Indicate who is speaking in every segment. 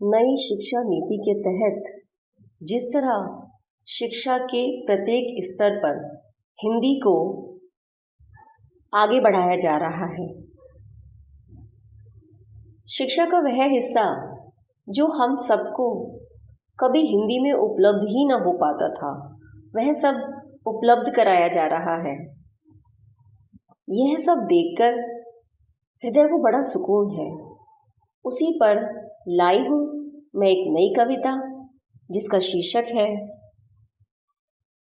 Speaker 1: नई शिक्षा नीति के तहत जिस तरह शिक्षा के प्रत्येक स्तर पर हिंदी को आगे बढ़ाया जा रहा है, शिक्षा का वह हिस्सा जो हम सबको कभी हिंदी में उपलब्ध ही न हो पाता था, वह सब उपलब्ध कराया जा रहा है। यह सब देखकर हृदय को बड़ा सुकून है। उसी पर लाई हूँ मैं एक नई कविता जिसका शीर्षक है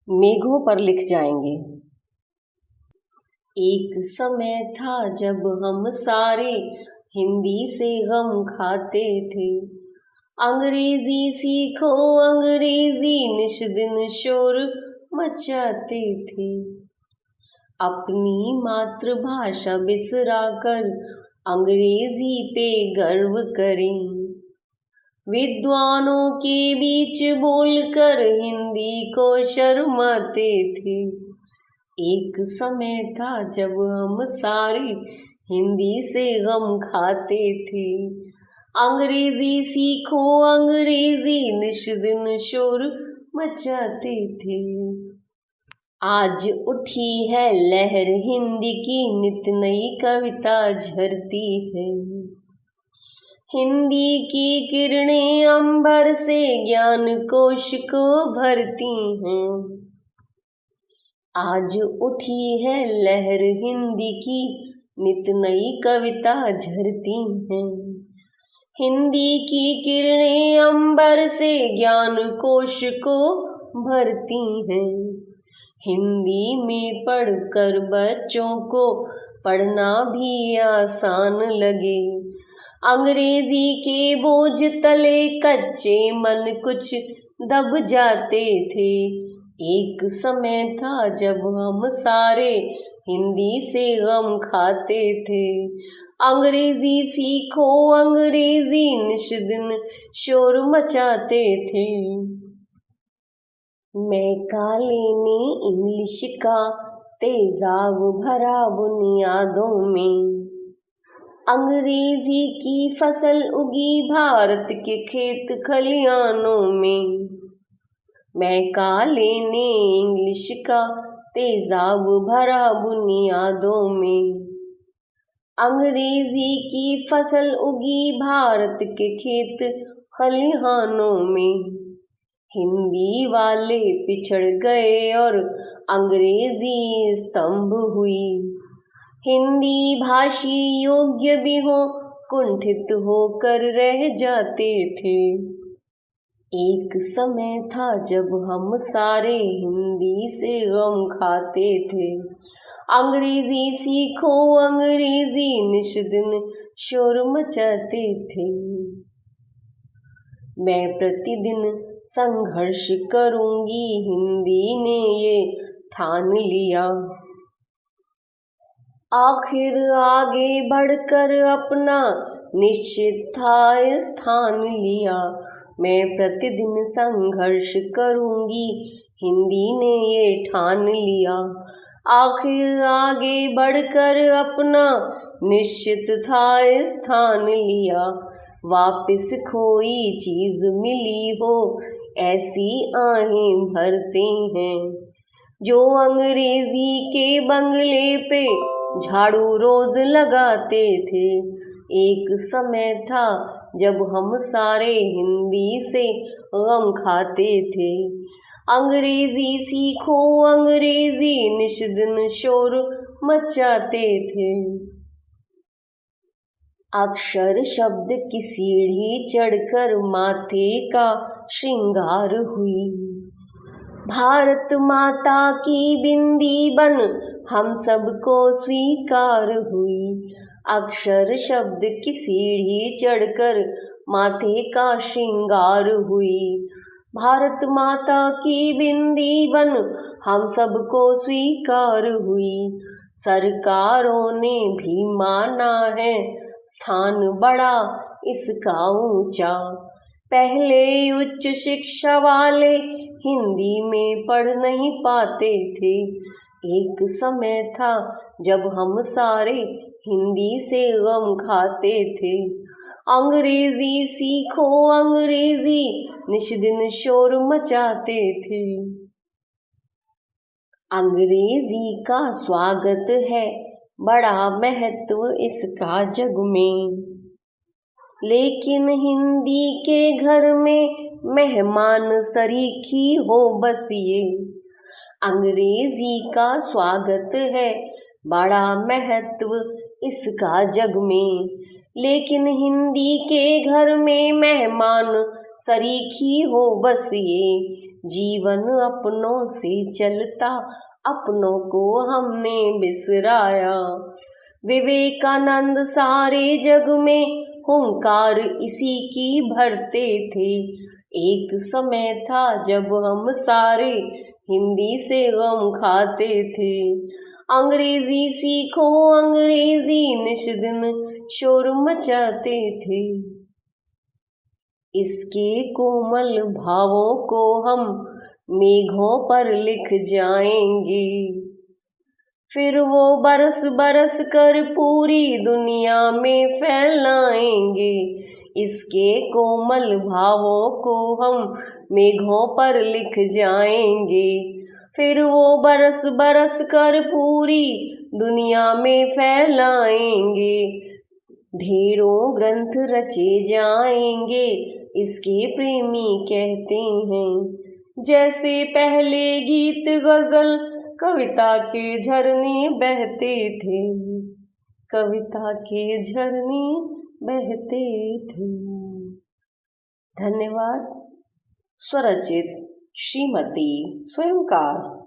Speaker 1: मेघों पर लिख जाएंगे। एक समय था जब हम सारे हिंदी से गम खाते थे, अंग्रेजी सीखो अंग्रेजी निश दिन शोर मचाते थे। अपनी मातृभाषा बिसरा कर अंग्रेजी पे गर्व करें, विद्वानों के बीच बोलकर हिंदी को शर्माते थे। एक समय था जब हम सारे हिंदी से गम खाते थे, अंग्रेजी सीखो अंग्रेजी निश दिन शोर मचाते थे। आज उठी है लहर हिंदी की, नित नई कविता झरती है, हिंदी की किरणें अंबर से ज्ञान कोश को भरती हैं। आज उठी है लहर हिंदी की, नित नई कविता झरती हैं, हिंदी की किरणें अंबर से ज्ञान कोश को भरती हैं। हिंदी में पढ़कर बच्चों को पढ़ना भी आसान लगे, अंग्रेजी के बोझ तले कच्चे मन कुछ दब जाते थे। एक समय था जब हम सारे हिंदी से गम खाते थे, अंग्रेजी सीखो अंग्रेजी निश दिन शोर मचाते थे। मैं काले ने इंग्लिश का तेजाब भरा बुनियादों में, अंग्रेजी की फसल उगी भारत के खेत खलियानों में। मैं काले ने इंग्लिश का तेजाब भरा बुनियादों में, अंग्रेजी की फसल उगी भारत के खेत खलिहानों में। हिंदी वाले पिछड़ गए और अंग्रेजी स्तंभ हुई, हिंदी भाषी योग्य भी हो कुंठित होकर रह जाते थे। एक समय था जब हम सारे हिंदी से गम खाते थे, अंग्रेजी सीखो अंग्रेजी निश दिन शोर मचाते थे। मैं प्रतिदिन संघर्ष करूंगी हिंदी ने ये ठान लिया, आखिर आगे बढ़कर अपना निश्चित था स्थान लिया। मैं प्रतिदिन संघर्ष करूंगी हिंदी ने ये ठान लिया, आखिर आगे बढ़कर अपना निश्चित था स्थान लिया। वापस कोई चीज मिली हो ऐसी आहें भरते हैं, जो अंग्रेजी के बंगले पे झाड़ू रोज लगाते थे। एक समय था जब हम सारे हिंदी से गम खाते थे, अंग्रेजी सीखो अंग्रेजी निश दिन शोर मचाते थे। अक्षर शब्द की सीढ़ी चढ़कर माथे का श्रृंगार हुई, भारत माता की बिंदी बन हम सबको स्वीकार हुई। अक्षर शब्द की सीढ़ी चढ़कर माथे का श्रृंगार हुई, भारत माता की बिंदी बन हम सबको स्वीकार हुई। सरकारों ने भी माना है स्थान बड़ा इसका ऊंचा, पहले उच्च शिक्षा वाले हिंदी में पढ़ नहीं पाते थे। एक समय था जब हम सारे हिंदी से गम खाते थे, अंग्रेजी सीखो अंग्रेजी निष्दिन शोर मचाते थे। अंग्रेजी का स्वागत है, बड़ा महत्व इसका जग में, लेकिन हिंदी के घर में मेहमान सरीखी हो बस ये। अंग्रेजी का स्वागत है, बड़ा महत्व इसका जग में, लेकिन हिंदी के घर में मेहमान सरीखी हो बस ये। जीवन अपनों से चलता, अपनों को हमने बिसराया। विवेकानंद सारे जग में हुंकार इसी की भरते थे। एक समय था जब हम सारे हिंदी से गम खाते थे। अंग्रेजी सीखो अंग्रेजी निष्दिन शोर मचाते थे। इसके कोमल भावों को हम मेघों पर लिख जाएंगे, फिर वो बरस बरस कर पूरी दुनिया में फैलाएंगे। इसके कोमल भावों को हम मेघों पर लिख जाएंगे, फिर वो बरस बरस कर पूरी दुनिया में फैलाएंगे। ढेरों ग्रंथ रचे जाएंगे, इसके प्रेमी कहते हैं। जैसे पहले गीत गजल कविता के झरने बहते थे, कविता के झरने बहते थे। धन्यवाद। स्वरचित श्रीमती स्वयंकार।